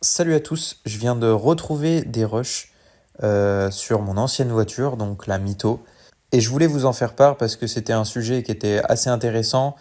Salut à tous, je viens de retrouver des rushs sur mon ancienne voiture, donc la Mito. Et je voulais vous en faire part parce que c'était un sujet qui était assez intéressant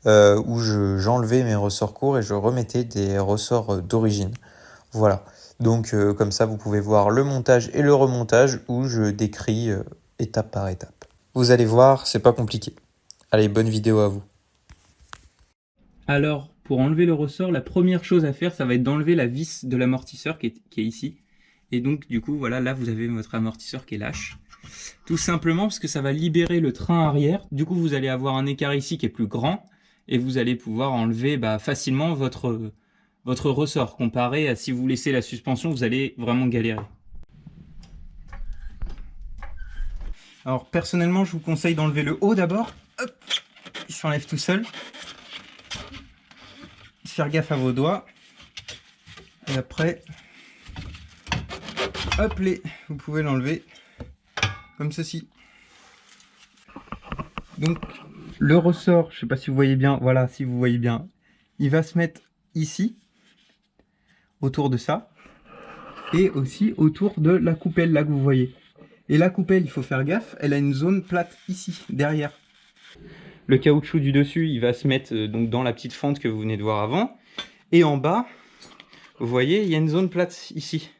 où j'enlevais mes ressorts courts et je remettais des ressorts d'origine. Voilà, donc comme ça vous pouvez voir le montage et le remontage où je décris étape par étape. Vous allez voir, c'est pas compliqué. Allez, bonne vidéo à vous. Alors, pour enlever le ressort, la première chose à faire, ça va être d'enlever la vis de l'amortisseur qui est ici. Et donc, du coup, voilà, là, vous avez votre amortisseur qui est lâche. Tout simplement parce que ça va libérer le train arrière. Du coup, vous allez avoir un écart ici qui est plus grand. Et vous allez pouvoir enlever facilement votre ressort. Comparé à si vous laissez la suspension, vous allez vraiment galérer. Alors, personnellement, je vous conseille d'enlever le haut d'abord. Hop, il s'enlève tout seul. Faire gaffe à vos doigts. Et après, hop, vous pouvez l'enlever comme ceci. Donc le ressort, je sais pas si vous voyez bien, voilà, si vous voyez bien, il va se mettre ici, autour de ça, et aussi autour de la coupelle là que vous voyez. Et la coupelle, il faut faire gaffe, elle a une zone plate ici, derrière. Le caoutchouc du dessus, il va se mettre donc dans la petite fente que vous venez de voir avant. Et en bas, vous voyez, il y a une zone plate ici.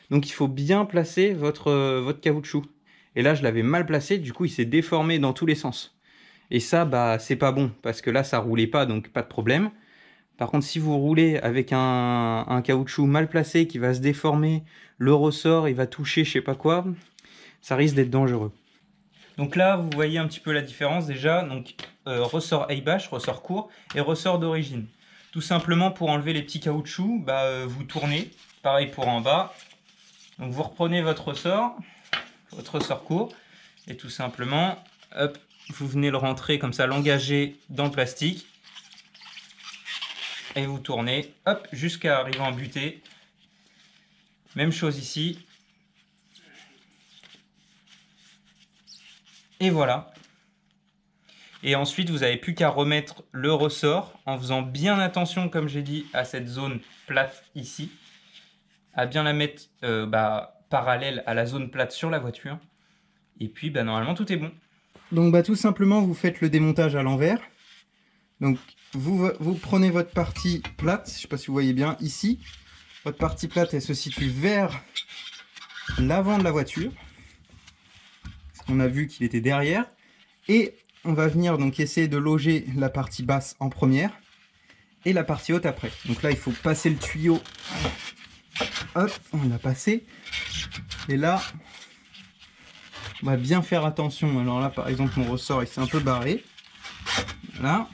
Donc il faut bien placer votre caoutchouc. Et là, je l'avais mal placé, du coup, il s'est déformé dans tous les sens. Et ça, c'est pas bon, parce que là, ça roulait pas, donc pas de problème. Par contre, si vous roulez avec un caoutchouc mal placé qui va se déformer, le ressort, il va toucher je sais pas quoi, ça risque d'être dangereux. Donc là, vous voyez un petit peu la différence déjà. Donc ressort A-bash, ressort court, et ressort d'origine. Tout simplement, pour enlever les petits caoutchoucs, vous tournez. Pareil pour en bas. Donc vous reprenez votre ressort court, et tout simplement, hop, vous venez le rentrer comme ça, l'engager dans le plastique. Et vous tournez, hop, jusqu'à arriver en butée. Même chose ici. Et voilà. Et ensuite, vous n'avez plus qu'à remettre le ressort en faisant bien attention, comme j'ai dit, à cette zone plate ici. À bien la mettre parallèle à la zone plate sur la voiture. Et puis, normalement, tout est bon. Donc, tout simplement, vous faites le démontage à l'envers. Donc, vous prenez votre partie plate, je ne sais pas si vous voyez bien, ici. Votre partie plate, elle se situe vers l'avant de la voiture. On a vu qu'il était derrière. Et on va venir donc essayer de loger la partie basse en première et la partie haute après. Donc là, il faut passer le tuyau. Hop, on l'a passé. Et là, on va bien faire attention. Alors là, par exemple, mon ressort, il s'est un peu barré. Voilà.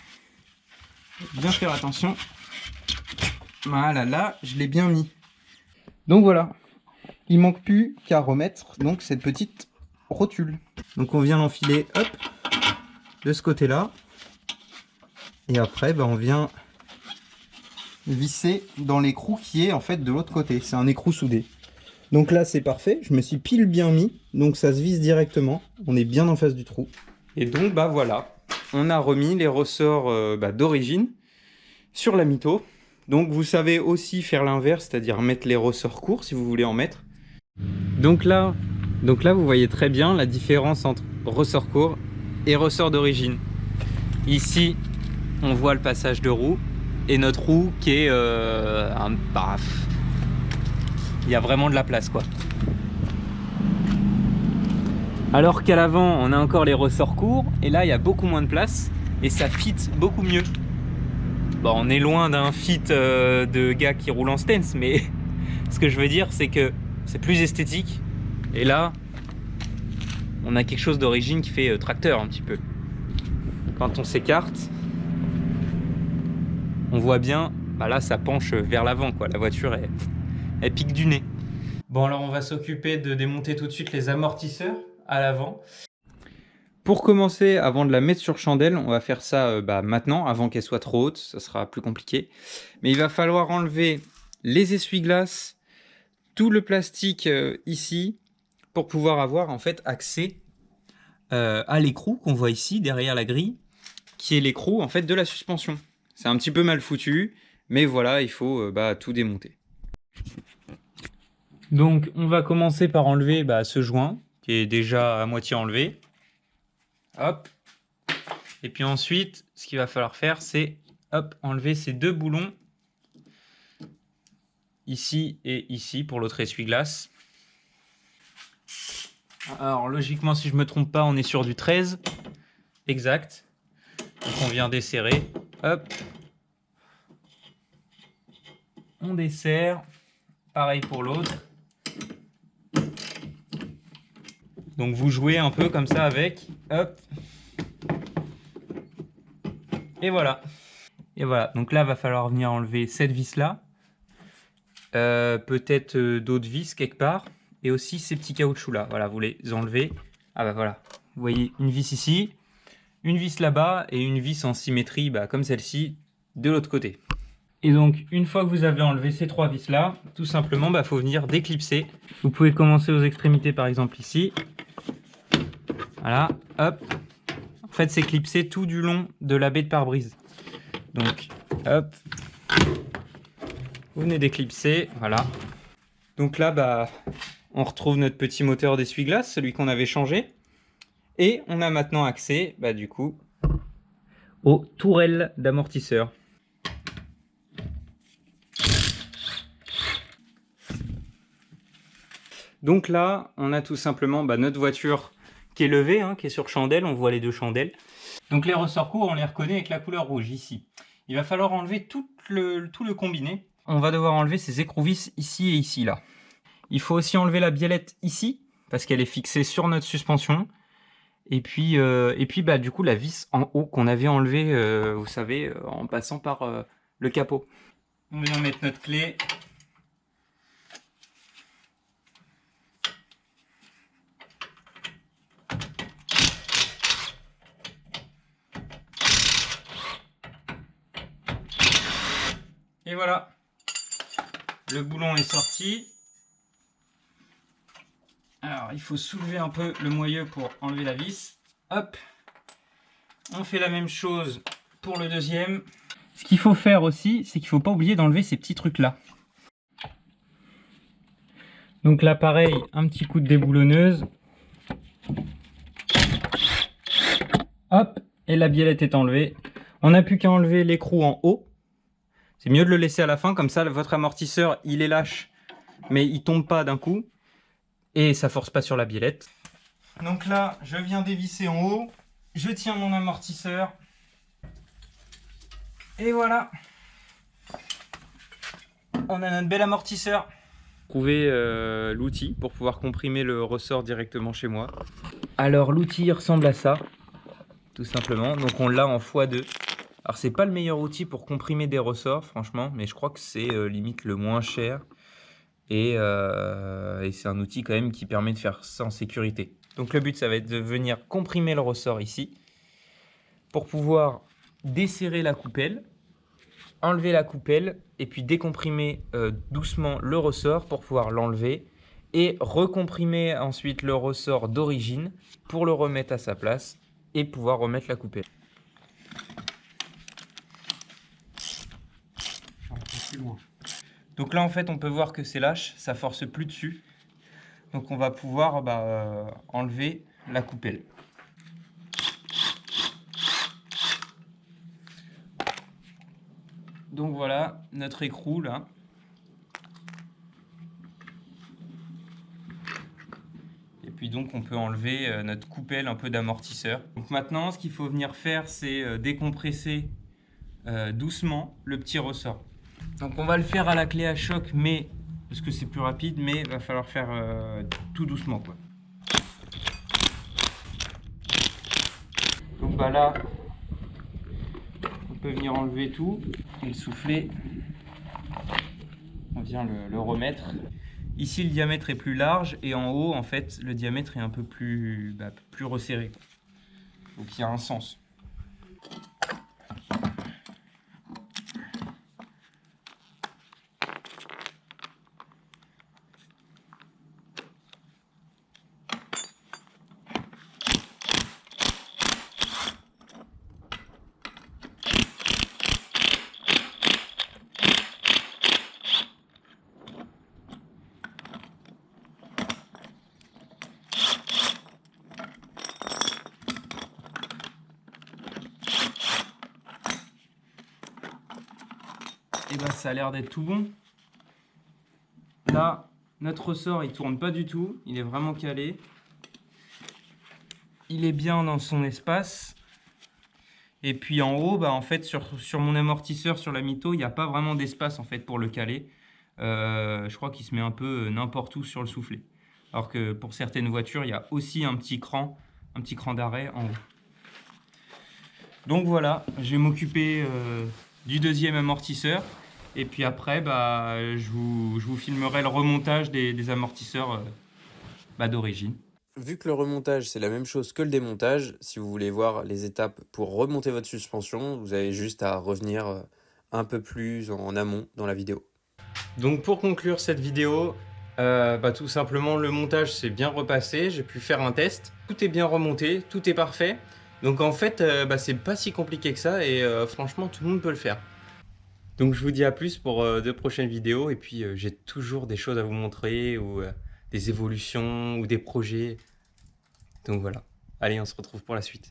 Bien faire attention. Voilà, là, je l'ai bien mis. Donc voilà. Il manque plus qu'à remettre donc cette petite rotule. Donc on vient l'enfiler, hop, de ce côté-là. Et après, on vient visser dans l'écrou qui est en fait de l'autre côté. C'est un écrou soudé. Donc là, c'est parfait. Je me suis pile bien mis. Donc ça se visse directement. On est bien en face du trou. Et donc, voilà. On a remis les ressorts d'origine sur la Mito. Donc vous savez aussi faire l'inverse, c'est-à-dire mettre les ressorts courts si vous voulez en mettre. Donc là, vous voyez très bien la différence entre ressort court et ressort d'origine. Ici, on voit le passage de roue et notre roue qui est il y a vraiment de la place quoi. Alors qu'à l'avant, on a encore les ressorts courts et là, il y a beaucoup moins de place et ça fit beaucoup mieux. Bon, on est loin d'un fit de gars qui roulent en stance, mais ce que je veux dire, c'est que c'est plus esthétique. Et là, on a quelque chose d'origine qui fait tracteur un petit peu. Quand on s'écarte, on voit bien, là ça penche vers l'avant quoi. La voiture elle pique du nez. Bon, alors on va s'occuper de démonter tout de suite les amortisseurs à l'avant. Pour commencer, avant de la mettre sur chandelle, on va faire ça maintenant, avant qu'elle soit trop haute, ça sera plus compliqué. Mais il va falloir enlever les essuie-glaces, tout le plastique ici, pour pouvoir avoir en fait accès à l'écrou qu'on voit ici, derrière la grille, qui est l'écrou en fait de la suspension. C'est un petit peu mal foutu, mais voilà, il faut tout démonter. Donc on va commencer par enlever ce joint qui est déjà à moitié enlevé. Hop. Et puis ensuite, ce qu'il va falloir faire, c'est enlever ces deux boulons ici et ici pour l'autre essuie-glace. Alors logiquement, si je me trompe pas, on est sur du 13. Exact. Donc on vient desserrer. Hop. On desserre. Pareil pour l'autre. Donc vous jouez un peu comme ça avec. Hop. Et voilà. Et voilà. Donc là, va falloir venir enlever cette vis-là. Peut-être d'autres vis quelque part. Et aussi ces petits caoutchoucs là. Voilà, vous les enlevez. Ah bah voilà. Vous voyez une vis ici, une vis là-bas et une vis en symétrie comme celle-ci de l'autre côté. Et donc, une fois que vous avez enlevé ces trois vis là, tout simplement, faut venir déclipser. Vous pouvez commencer aux extrémités par exemple ici. Voilà, hop. En fait, c'est clipser tout du long de la baie de pare-brise. Donc, hop. Vous venez d'éclipser, voilà. Donc là, on retrouve notre petit moteur d'essuie-glace, celui qu'on avait changé. Et on a maintenant accès, du coup, aux tourelles d'amortisseur. Donc là, on a tout simplement notre voiture qui est levée, qui est sur chandelle, on voit les deux chandelles. Donc les ressorts courts, on les reconnaît avec la couleur rouge ici. Il va falloir enlever tout le combiné. On va devoir enlever ces écrouvisses ici et ici là. Il faut aussi enlever la biellette ici, parce qu'elle est fixée sur notre suspension. Et puis du coup la vis en haut qu'on avait enlevée, vous savez, en passant par le capot. On vient mettre notre clé. Et voilà, le boulon est sorti. Alors il faut soulever un peu le moyeu pour enlever la vis. Hop, on fait la même chose pour le deuxième. Ce qu'il faut faire aussi, c'est qu'il ne faut pas oublier d'enlever ces petits trucs là. Donc là pareil, un petit coup de déboulonneuse. Hop, et la biellette est enlevée. On n'a plus qu'à enlever l'écrou en haut. C'est mieux de le laisser à la fin, comme ça votre amortisseur il est lâche, mais il tombe pas d'un coup. Et ça force pas sur la biellette. Donc là, je viens dévisser en haut. Je tiens mon amortisseur. Et voilà. On a notre bel amortisseur. Trouver l'outil pour pouvoir comprimer le ressort directement chez moi. Alors l'outil ressemble à ça, tout simplement. Donc on l'a en x2. Alors c'est pas le meilleur outil pour comprimer des ressorts, franchement, mais je crois que c'est limite le moins cher. Et c'est un outil quand même qui permet de faire ça en sécurité. Donc le but, ça va être de venir comprimer le ressort ici pour pouvoir desserrer la coupelle, enlever la coupelle et puis décomprimer doucement le ressort pour pouvoir l'enlever et recomprimer ensuite le ressort d'origine pour le remettre à sa place et pouvoir remettre la coupelle. Donc là en fait on peut voir que c'est lâche, ça force plus dessus. Donc on va pouvoir enlever la coupelle. Donc voilà notre écrou là. Et puis donc on peut enlever notre coupelle un peu d'amortisseur. Donc maintenant ce qu'il faut venir faire c'est décompresser doucement le petit ressort. Donc on va le faire à la clé à choc, mais parce que c'est plus rapide, mais il va falloir faire tout doucement quoi. Donc là, on peut venir enlever tout et le souffler. On vient le remettre. Ici le diamètre est plus large et en haut en fait le diamètre est un peu plus resserré. Donc il y a un sens. et bah ça a l'air d'être tout bon. Là, notre ressort il tourne pas du tout, il est vraiment calé. Il est bien dans son espace. Et puis en haut, bah en fait sur mon amortisseur, sur la Mito, il n'y a pas vraiment d'espace en fait pour le caler. Je crois qu'il se met un peu n'importe où sur le soufflet. Alors que pour certaines voitures, il y a aussi un petit cran d'arrêt en haut. Donc voilà, je vais m'occuper du deuxième amortisseur. Et puis après, bah, je vous filmerai le remontage des amortisseurs d'origine. Vu que le remontage, c'est la même chose que le démontage, si vous voulez voir les étapes pour remonter votre suspension, vous avez juste à revenir un peu plus en amont dans la vidéo. Donc pour conclure cette vidéo, tout simplement le montage s'est bien repassé, j'ai pu faire un test, tout est bien remonté, tout est parfait. Donc en fait, c'est pas si compliqué que ça et franchement tout le monde peut le faire. Donc je vous dis à plus pour de prochaines vidéos et puis j'ai toujours des choses à vous montrer ou des évolutions ou des projets. Donc voilà, allez on se retrouve pour la suite.